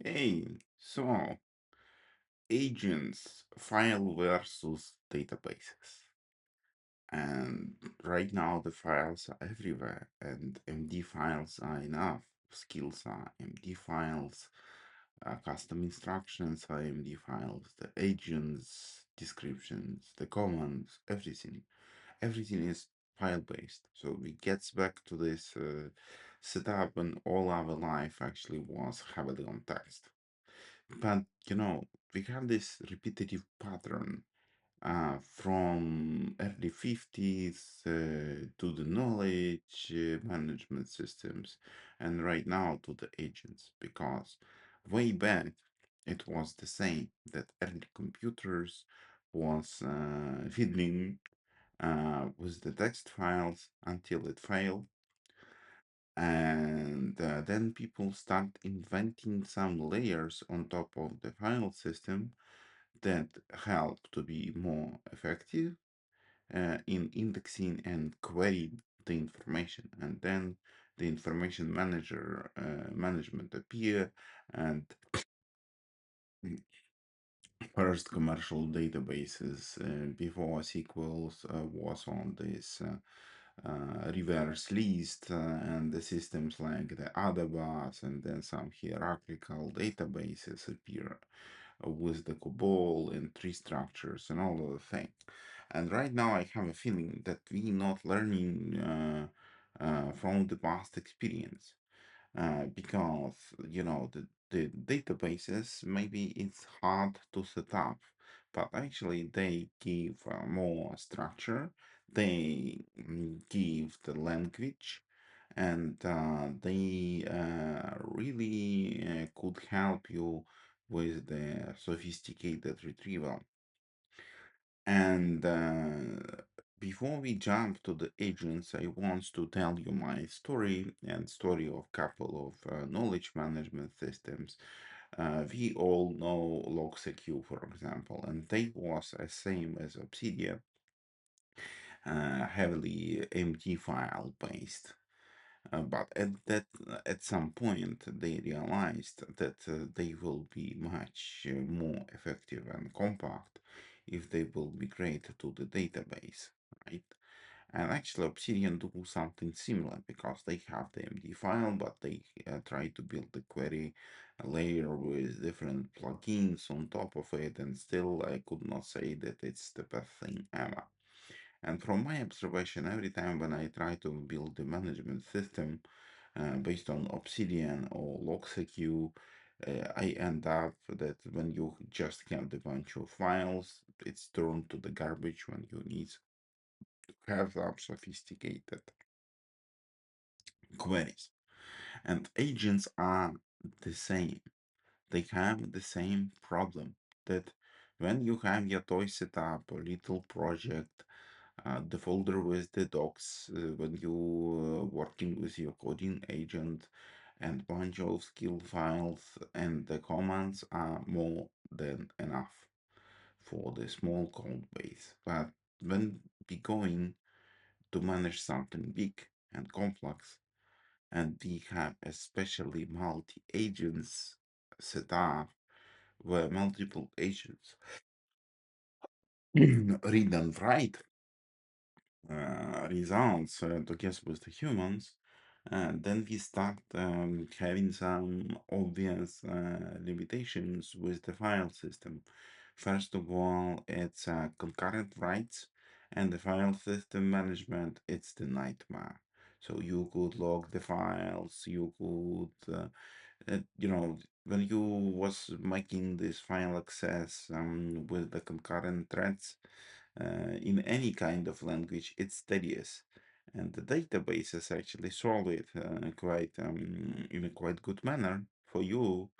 Hey, so agents, file versus databases. And right now the files are everywhere, and MD files are enough. Skills are MD files, custom instructions are MD files, the agents, descriptions, the commands, everything. Everything is file based. So it gets back to this setup when all our life actually was heavily on text. But we have this repetitive pattern from early 50s to the knowledge management systems, and right now to the agents, because way back it was the same that early computers was fiddling with the text files until it failed. And then people start inventing some layers on top of the file system that help to be more effective in indexing and querying the information. And then the information manager management appear, and first commercial databases before SQLs was on this reverse list, and the systems like the Adabas, and then some hierarchical databases appear with the COBOL and tree structures and all of the thing. And right now I have a feeling that we're not learning from the past experience because the databases, maybe it's hard to set up, but actually they give more structure, they give the language, and they really could help you with the sophisticated retrieval. And before we jump to the agents, I want to tell you my story and story of couple of knowledge management systems. We all know LogSeq, for example, and they was the same as Obsidian, heavily MD file based. But at some point they realized that they will be much more effective and compact if they will migrate to the database, right? And actually Obsidian do something similar because they have the MD file, but they try to build the query layer with different plugins on top of it, and still I could not say that it's the best thing ever. And from my observation, every time when I try to build the management system based on Obsidian or LogSeq, I end up that when you just have the bunch of files, it's turned to the garbage when you need to have some sophisticated queries. And agents are the same. They have the same problem that when you have your toy set up, a little project, the folder with the docs, when you working with your coding agent, and bunch of skill files, and the commands are more than enough for the small code base. But when we going to manage something big and complex, and we have especially multi-agents set up where multiple agents read and write results together with the humans, and then we start having some obvious limitations with the file system. First of all, it's concurrent writes, and the file system management, it's the nightmare. So you could log the files, you could, when you was making this file access with the concurrent threads, in any kind of language, it's tedious. And the databases actually solve it quite in a quite good manner for you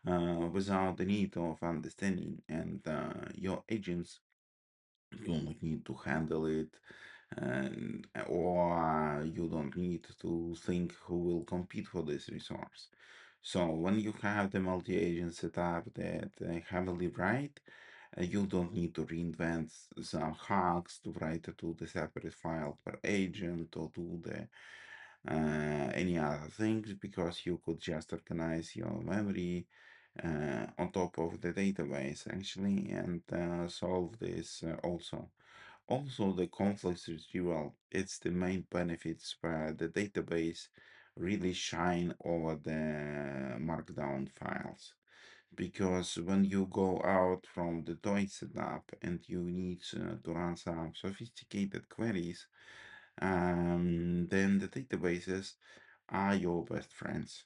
without the need of understanding. And your agents don't need to handle it, and or you don't need to think who will compete for this resource. So when you have the multi-agent setup that heavily write, you don't need to reinvent some hacks to write to the separate file per agent or do the any other things, because you could just organize your memory on top of the database actually, and solve this also. Also, the conflicts retrieval, it's the main benefits where the database really shine over the markdown files. Because when you go out from the toy setup and you need to run some sophisticated queries, then the databases are your best friends,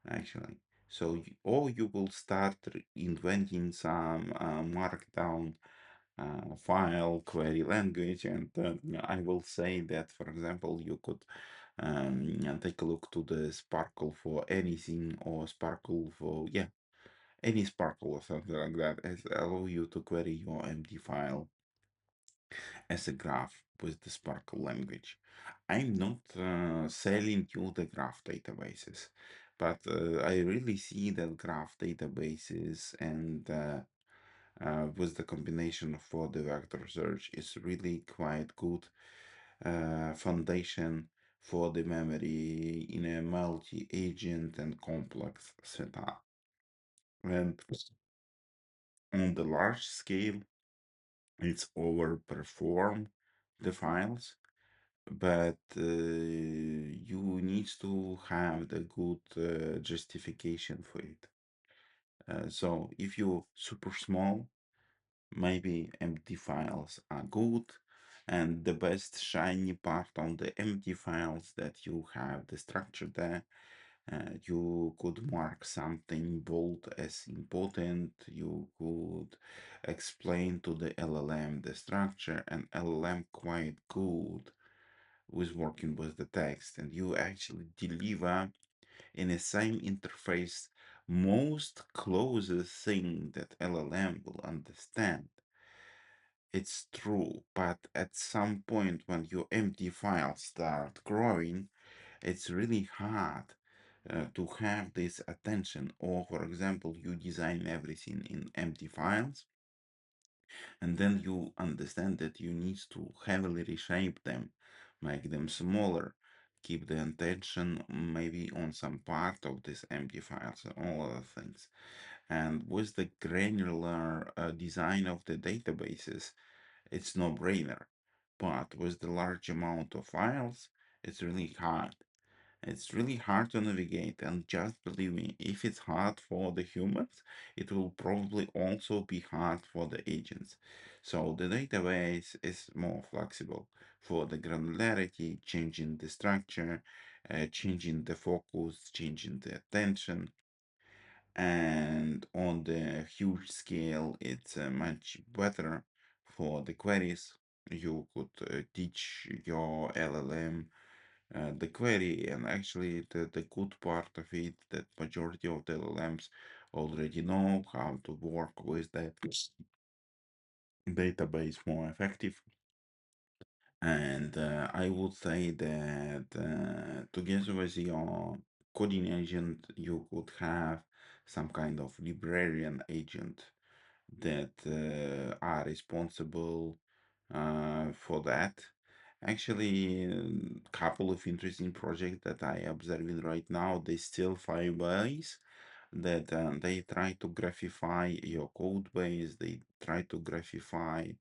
actually. So, or you will start inventing some markdown file query language, and I will say that, for example, you could take a look to the Sparkle for anything, or Sparkle for, yeah, any Sparkle or something like that, as allow you to query your empty file as a graph with the Sparkle language. I'm not selling you the graph databases, but I really see that graph databases and with the combination for the vector search is really quite good foundation for the memory in a multi-agent and complex setup. And on the large scale, it's overperform the files, but you need to have the good justification for it. So if you're super small, maybe empty files are good, and the best shiny part on the empty files that you have the structure there. You could mark something bold as important. You could explain to the LLM the structure, and LLM quite good with working with the text, and you actually deliver in the same interface most closest thing that LLM will understand. It's true, but at some point when your empty files start growing, it's really hard to have this attention. Or, for example, you design everything in empty files, and then you understand that you need to heavily reshape them, make them smaller, keep the attention maybe on some part of this empty files, and all other things. And with the granular design of the databases, it's no brainer. But with the large amount of files, it's really hard. It's really hard to navigate, and just believe me, if it's hard for the humans, it will probably also be hard for the agents. So the database is more flexible for the granularity, changing the structure, changing the focus, changing the attention, and on the huge scale, it's much better for the queries. You could teach your LLM the query, and actually the good part of it that majority of the LLMs already know how to work with that database more effective. And I would say that together with your coding agent, you could have some kind of librarian agent that are responsible for that. Actually, a couple of interesting projects that I observing right now, they still find ways that they try to graphify your code base, they try to graphify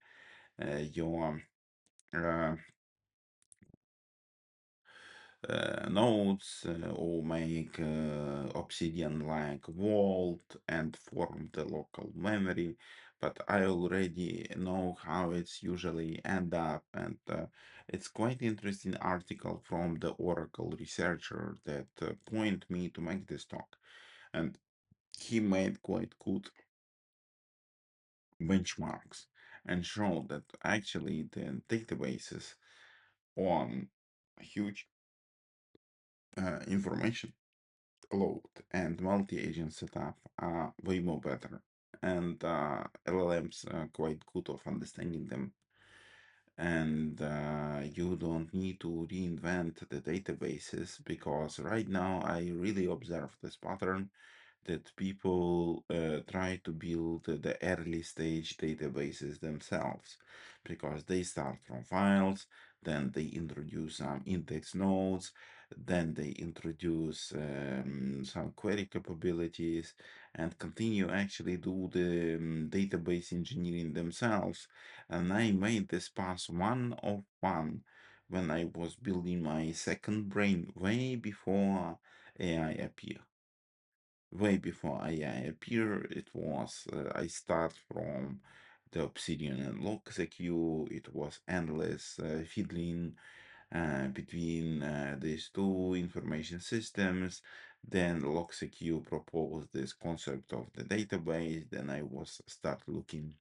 your uh, nodes, or make Obsidian like vault and form the local memory. But I already know how it's usually end up, and it's quite interesting article from the Oracle researcher that point me to make this talk, and he made quite good benchmarks and showed that actually the databases on huge information load and multi-agent setup are way more better, and LLMs are quite good of understanding them, and you don't need to reinvent the databases, because right now I really observe this pattern that people try to build the early stage databases themselves, because they start from files, then they introduce some index nodes, Then they introduce some query capabilities and continue actually do the database engineering themselves. And I made this pass one of one when I was building my second brain way before AI appeared. Way before AI appeared, it was I start from the Obsidian and LogSeq. It was endless fiddling between these two information systems. Then LogSeq proposed this concept of the database. Then I was start looking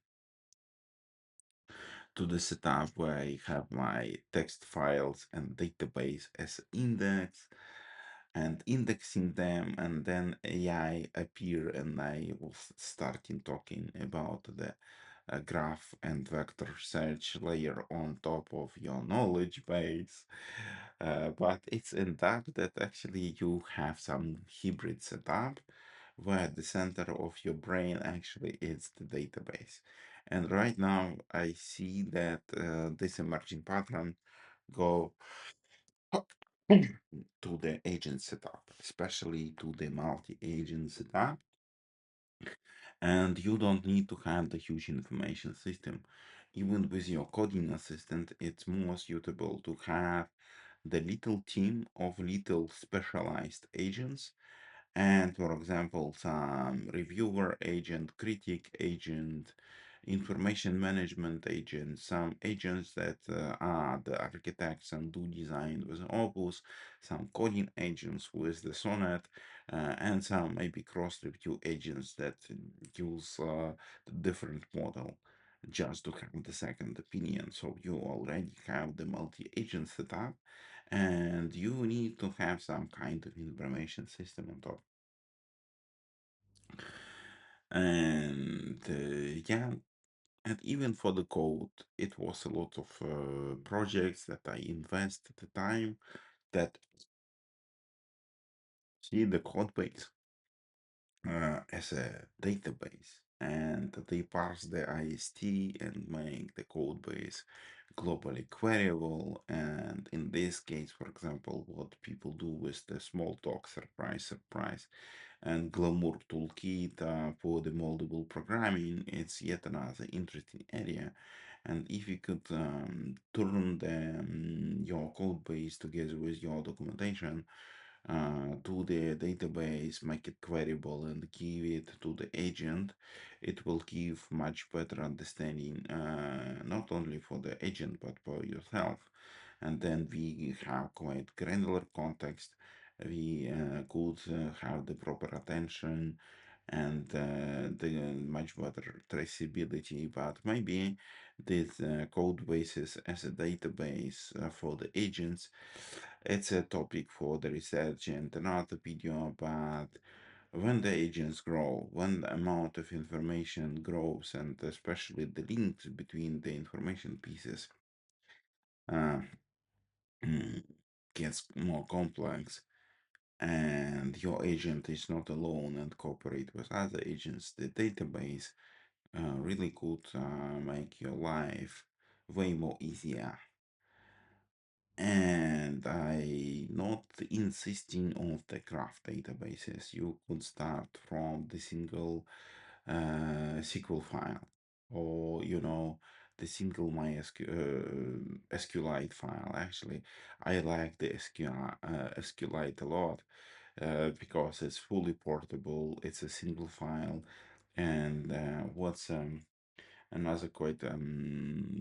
to the setup where I have my text files and database as index and indexing them, and then AI appear and I was starting talking about the graph and vector search layer on top of your knowledge base. But it's in that actually you have some hybrid setup where the center of your brain actually is the database. And right now I see that this emerging pattern go to the agent setup, especially to the multi-agent setup. And you don't need to have the huge information system. Even with your coding assistant, it's more suitable to have the little team of little specialized agents, and for example some reviewer agent, critic agent, information management agent, some agents that are the architects and do design with Opus, some coding agents with the Sonnet, and some maybe cross review agents that use the different model just to have the second opinion. So you already have the multi-agent setup, and you need to have some kind of information system on top. And yeah, and even for the code, it was a lot of projects that I invest at the time that see the code base as a database, and they parse the IST and make the code base globally queryable. And in this case, for example, what people do with the small talk surprise, surprise, and Glamour toolkit for the moldable programming, it's yet another interesting area. And if you could turn your code base together with your documentation to the database, make it queryable, and give it to the agent, it will give much better understanding, not only for the agent but for yourself. And then we have quite granular context. We could have the proper attention and the much better traceability, but maybe this code bases as a database for the agents, it's a topic for the research and another video. But when the agents grow, when the amount of information grows, and especially the links between the information pieces uh, gets more complex, and your agent is not alone and cooperate with other agents, the database really could make your life way more easier. And I not insisting on the graph databases. You could start from the single SQL file, or the single MySQL SQLite file. Actually, I like the SQLite a lot because it's fully portable. It's a single file, and what's another quite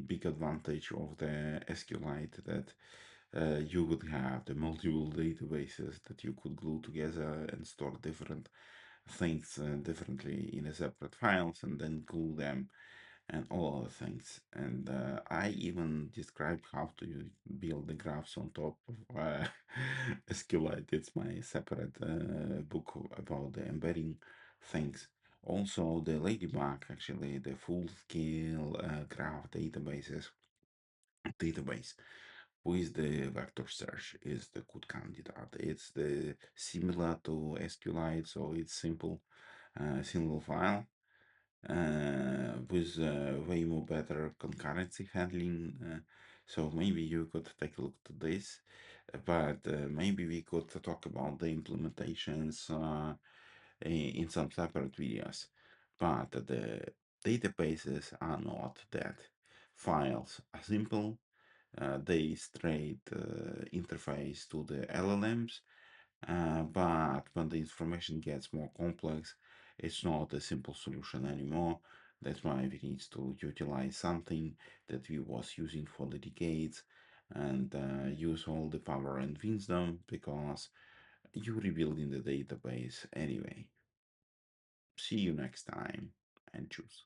big advantage of the SQLite that you would have the multiple databases that you could glue together and store different things differently in a separate files and then glue them and all other things. And I even described how to build the graphs on top of SQLite. It's my separate book about the embedding things. Also, the Ladybug, actually, the full-scale graph database with the vector search is the good candidate. It's the similar to SQLite, so it's simple, single file with way more better concurrency handling. So maybe you could take a look to this. but maybe we could talk about the implementations in some separate videos. But the databases are not that. Files are simple, they straight interface to the LLMs, but when the information gets more complex, it's not a simple solution anymore. That's why we need to utilize something that we was using for the decades and use all the power and wisdom because you're rebuilding the database anyway. See you next time and choose.